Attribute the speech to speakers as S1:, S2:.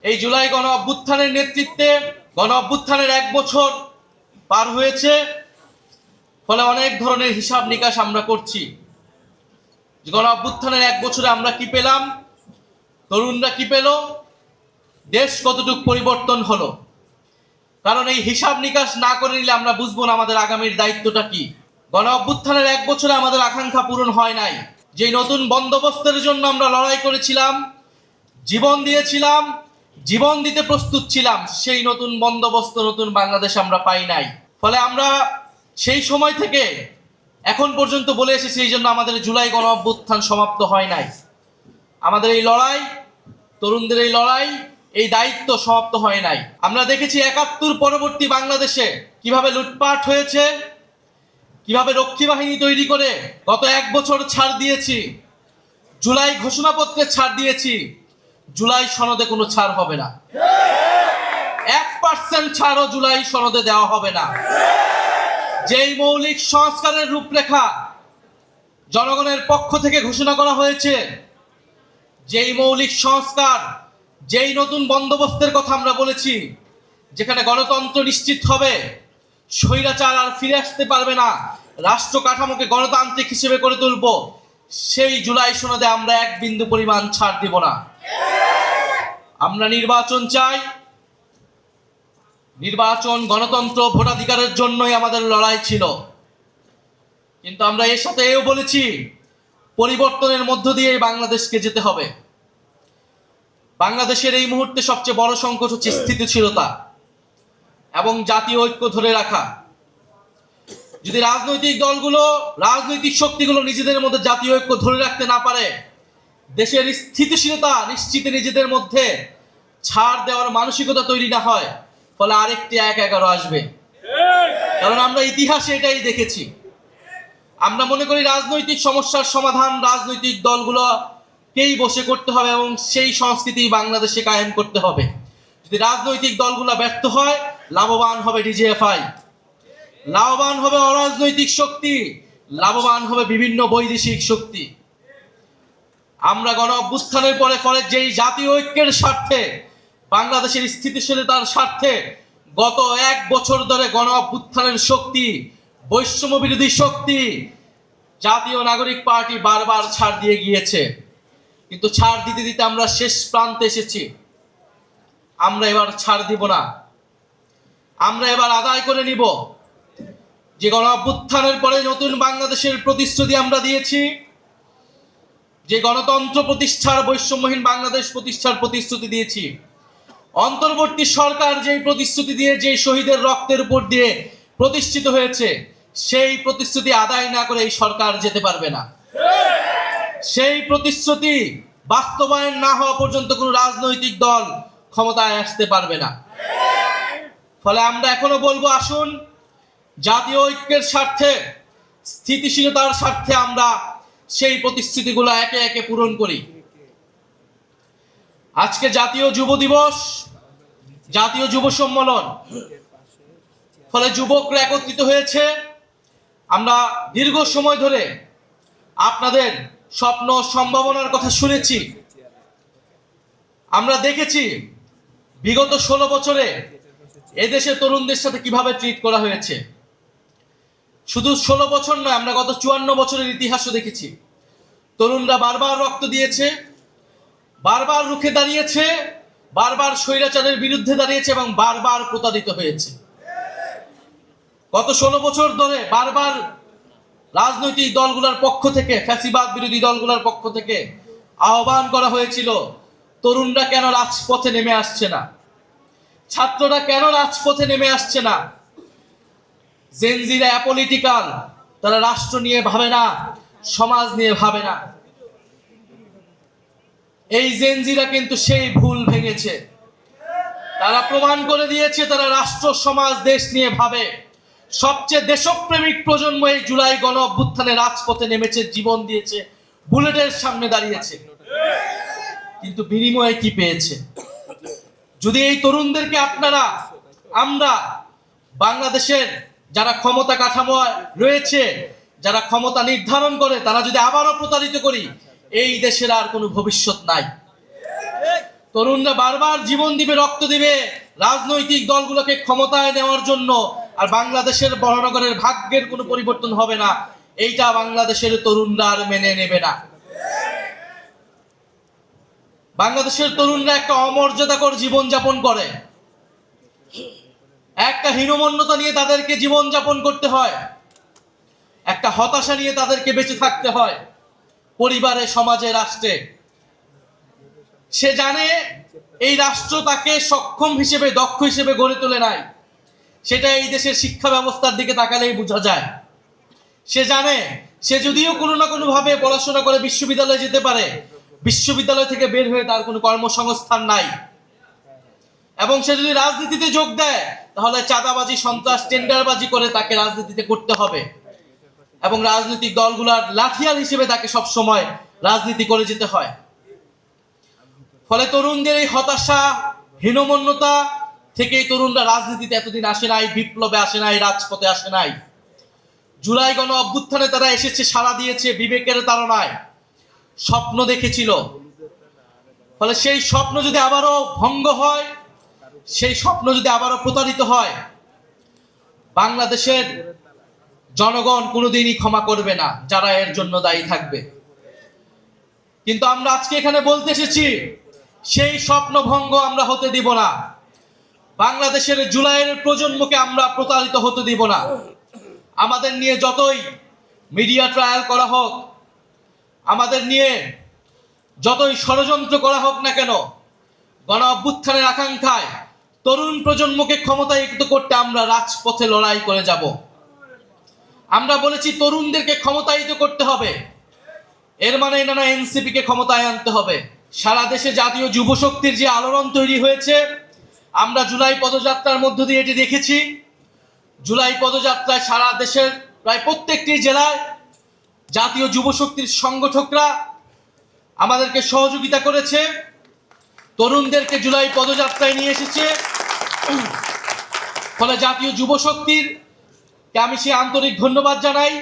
S1: এই জুলাই গণ অভ্যুত্থানের নেতৃত্বে গণ অভ্যুত্থানের 1 বছর পার হয়েছে। ফলে অনেক ধরনের হিসাব নিকাশ আমরা করছি। গণ অভ্যুত্থানের 1 বছরে আমরা কি পেলাম, তরুণরা কি পেল, দেশ কতটুকু পরিবর্তন হলো। কারণ এই হিসাব নিকাশ না করে নিলে আমরা বুঝবো না আমাদের আগামীর দায়িত্বটা কি। গণ অভ্যুত্থানের 1 বছরে আমাদের আকাঙ্ক্ষা পূরণ হয় নাই। যে নতুন বন্দোবস্তের জন্য আমরা লড়াই করেছিলাম, জীবন দিয়েছিলাম, জীবন দিতে প্রস্তুত ছিলাম, সেই নতুন বন্দোবস্ত, নতুন বাংলাদেশ আমরা পাই নাই। ফলে আমরা সেই সময় থেকে এখন পর্যন্ত বলে এসেছি, এই জন্য আমাদের জুলাই গণ অভ্যুত্থান সমাপ্ত হয় নাই। আমাদের এই লড়াই, তরুণদের এই লড়াই, এই দায়িত্ব সমাপ্ত হয় নাই। আমরা দেখেছি ৭১ পরবর্তী বাংলাদেশে কিভাবে লুটপাট হয়েছে, কিভাবে রক্ষী বাহিনী তৈরি করে গত 1 বছর ছাড় দিয়েছি, জুলাই ঘোষণাপত্রে ছাড় দিয়েছি, জুলাই সনদে কোনো ছাড় হবে না। 1% ছাড়ও জুলাই সনদে দেওয়া হবে না। যেই মৌলিক সংস্কারের রূপরেখা জনগণের পক্ষ থেকে ঘোষণা করা হয়েছে, যেই মৌলিক সংস্কার, যেই নতুন বন্দোবস্তের কথা আমরা বলেছি, যেখানে গণতন্ত্র নিশ্চিত হবে, স্বৈরাচার আর ফিরে আসতে পারবে না, রাষ্ট্র কাঠামোকে গণতান্ত্রিক হিসেবে করে তুলব, সেই জুলাই সনদে আমরা 1 বিন্দু পরিমাণ ছাড় দিব না। আমরা নির্বাচন চাই। নির্বাচন, গণতন্ত্র, ভোটাধিকারের জন্যই আমাদের লড়াই ছিল। কিন্তু আমরা এর সাথে এও বলেছি, পরিবর্তনের মধ্য দিয়ে বাংলাদেশকে যেতে হবে। বাংলাদেশের এই মুহূর্তে সবচেয়ে বড় সংকট হচ্ছে স্থিতিশীলতা এবং জাতীয় ঐক্য ধরে রাখা। যদি রাজনৈতিক দলগুলো, রাজনৈতিক শক্তিগুলো নিজেদের মধ্যে জাতীয় ঐক্য ধরে রাখতে না পারে, দেশের স্থিতিশীলতা নিশ্চিতে নিজেদের মধ্যে ছাড় দেওয়ার মানসিকতা তৈরি না হয়, ফলে আরেকটি ১-১১ আসবে। কারণ আমরা ইতিহাসে এটাই দেখেছি। আমরা মনে করি রাজনৈতিক সমস্যার সমাধান রাজনৈতিক দলগুলোকেই বসে করতে হবে এবং সেই সংস্কৃতি বাংলাদেশে কায়েম করতে হবে। যদি রাজনৈতিক দলগুলো ব্যর্থ হয়, লাভবান হবে ডিজিএফআই, লাভবান হবে অরাজনৈতিক শক্তি, লাভবান হবে বিভিন্ন বৈদেশিক শক্তি। আমরা গণ অভ্যুত্থানের পরে যেই জাতীয় ঐক্যের স্বার্থে, বাংলাদেশের স্থিতিশীলতার স্বার্থে গত 1 বছর ধরে গণ অভ্যুত্থানের শক্তি, বৈষম্য বিরোধী শক্তি, জাতীয় নাগরিক পার্টি বারবার ছাড় দিয়ে গিয়েছে। কিন্তু ছাড় দিতে দিতে আমরা শেষ প্রান্তে এসেছি। আমরা এবার ছাড় দিব না। আমরা এবার আদায় করে নিব যে গণ অভ্যুত্থানের পরে নতুন বাংলাদেশের প্রতিশ্রুতি আমরা দিয়েছি, যে গণতন্ত্র প্রতিষ্ঠার, বৈষম্যহীন বাংলাদেশ প্রতিষ্ঠার প্রতিশ্রুতি দিয়েছি। অন্তর্বর্তী সরকার যেই প্রতিশ্রুতি দিয়ে, যে শহীদের রক্তের উপর দিয়ে প্রতিষ্ঠিত হয়েছে, সেই প্রতিশ্রুতি আদায় না করে এই সরকার যেতে পারবে না। সেই প্রতিশ্রুতি বাস্তবায়ন না হওয়া পর্যন্ত কোনো রাজনৈতিক দল ক্ষমতায় আসতে পারবে না। ফলে আমরা এখনো বলবো, আসুন জাতীয় ঐক্যের স্বার্থে, স্থিতিশীলতার স্বার্থে আমরা সেই প্রতিশ্রুতিগুলো একে একে পূরণ করি। আজকে জাতীয় যুব দিবস, জাতীয় যুব সম্মেলন, ফলে যুবকরা একত্রিত হয়েছে। আমরা দীর্ঘ সময় ধরে আপনাদের স্বপ্ন, সম্ভাবনার কথা শুনেছি। আমরা দেখেছি বিগত 16 বছরে এদেশের তরুণদের সাথে কিভাবে ট্রিট করা হয়েছে। শুধু 16 বছর নয়, আমরা গত 54 বছরের ইতিহাসও দেখেছি। তরুণরা বারবার রক্ত দিয়েছে, বারবার রুখে দাঁড়িয়েছে, বারবার স্বৈরাচারের বিরুদ্ধে দাঁড়িয়েছে এবং বারবার প্রতারিত হয়েছে। গত 16 বছর ধরে বারবার রাজনৈতিক দলগুলোর পক্ষ থেকে, ফ্যাসিবাদ বিরোধী দলগুলোর পক্ষ থেকে আহ্বান করা হয়েছিল, তরুণরা কেন রাজপথে নেমে আসছে না, ছাত্ররা কেন রাজপথে নেমে আসছে না। জেনজিরা অ্যাপলিটিক্যাল, তারা রাষ্ট্র নিয়ে ভাবে না, সমাজ নিয়ে ভাবে না। এই জেনজিরা কিন্তু সেই ভুল ভেঙেছে। তারা প্রমাণ করে দিয়েছে তারা রাষ্ট্র, সমাজ, দেশ নিয়ে ভাবে। সবচেয়ে দেশপ্রেমিক প্রজন্ম এই জুলাই গণ অভ্যুত্থানে রাজপথে নেমেছে, জীবন দিয়েছে, বুলেটের সামনে দাঁড়িয়েছে। কিন্তু বিনিময়ে কি পেয়েছে? যদি এই তরুণদেরকে আমরা বাংলাদেশের যারা ক্ষমতা কাঠামো রয়েছে, যারা ক্ষমতা নির্ধারণ করে, তারা যদি আবারও প্রতারিত করি, এই দেশের আর কোনো ভবিষ্যৎ নাই। তরুণরা বারবার জীবন দিবে, রক্ত দিবে রাজনৈতিক দলগুলোকে ক্ষমতায় নেওয়ার জন্য, আর বাংলাদেশের মহানগরের ভাগ্যের কোনো পরিবর্তন হবে না, এইটা বাংলাদেশের তরুণরা আর মেনে নেবে না। বাংলাদেশের তরুণরা একটা অমর্যাদাকর জীবন যাপন করে, একটা হীনমন্যতা নিয়ে তাদেরকে জীবন যাপন করতে হয়, একটা হতাশা নিয়ে তাদেরকে বেঁচে থাকতে হয় পরিবারে, সমাজে, রাষ্ট্রে। সে জানে এই রাষ্ট্র তাকে সক্ষম হিসেবে, দক্ষ হিসেবে গড়ে তোলে নাই, সেটা এই দেশের শিক্ষা ব্যবস্থার দিকে তাকালেই বোঝা যায়। সে জানে সে যদিও কোনো না কোনো ভাবে পড়াশোনা করে বিশ্ববিদ্যালয়ে যেতে পারে, বিশ্ববিদ্যালয় থেকে বের হয়ে তার কোনো কর্মসংস্থান নাই, এবং সে যদি রাজনীতিতে যোগ দেয় তাহলে চাঁদাবাজি, সন্ত্রাস, টেন্ডারবাজি করে তাকে রাজনীতিতে করতে হবে, এবং রাজনৈতিক দলগুলোর লাঠিয়াল হিসেবে তাকে সব সময় রাজনীতি করে যেতে হয়। ফলে তরুণদের এই হতাশা, হীনমন্যতা থেকেই তরুণরা রাজনীতিতে এতদিন আসে নাই, বিপ্লবে আসে নাই, রাজপথে আসে নাই। জুলাই গণ অভ্যুত্থানে তারা এসেছে, সাড়া দিয়েছে বিবেকের তাড়নায়, স্বপ্ন দেখেছিল। ফলে সেই স্বপ্ন যদি আবারও ভঙ্গ হয়, সেই স্বপ্ন যদি আবারও প্রতারিত হয়, বাংলাদেশের জনগণ কোনোদিনই ক্ষমা করবে না, যারা এর জন্য দায়ী থাকবে। কিন্তু আমরা আজকে এখানে বলতে এসেছি, সেই স্বপ্ন ভঙ্গ আমরা হতে দিব না। বাংলাদেশের জুলাইয়ের প্রজন্মকে আমরা প্রতারিত হতে দিব না। আমাদের নিয়ে যতই মিডিয়া ট্রায়াল করা হোক, আমাদের নিয়ে যতই ষড়যন্ত্র করা হোক না কেন, গণ অভ্যুত্থানের আকাঙ্ক্ষায় তরুণ প্রজন্মকে ক্ষমতায়িত করতে আমরা রাজপথে লড়াই করে যাব। আমরা বলেছি তরুণদেরকে ক্ষমতায়িত করতে হবে, এর মানে না না এনসিপি কে ক্ষমতায় আনতে হবে। সারা দেশে জাতীয় যুব শক্তির যে আলোড়ন তৈরি হয়েছে, আমরা জুলাই পদযাত্রার মধ্য দিয়ে এটি দেখেছি। জুলাই পদযাত্রায় সারা দেশের প্রায় প্রত্যেকটি জেলায় জাতীয় যুব শক্তির সংগঠকরা আমাদেরকে সহযোগিতা করেছে, তরুণদেরকে জুলাই পদযাত্রায় নিয়ে এসেছে। ফলে জাতীয় যুব শক্তির আমি সে আন্তরিক ধন্যবাদ জানাই।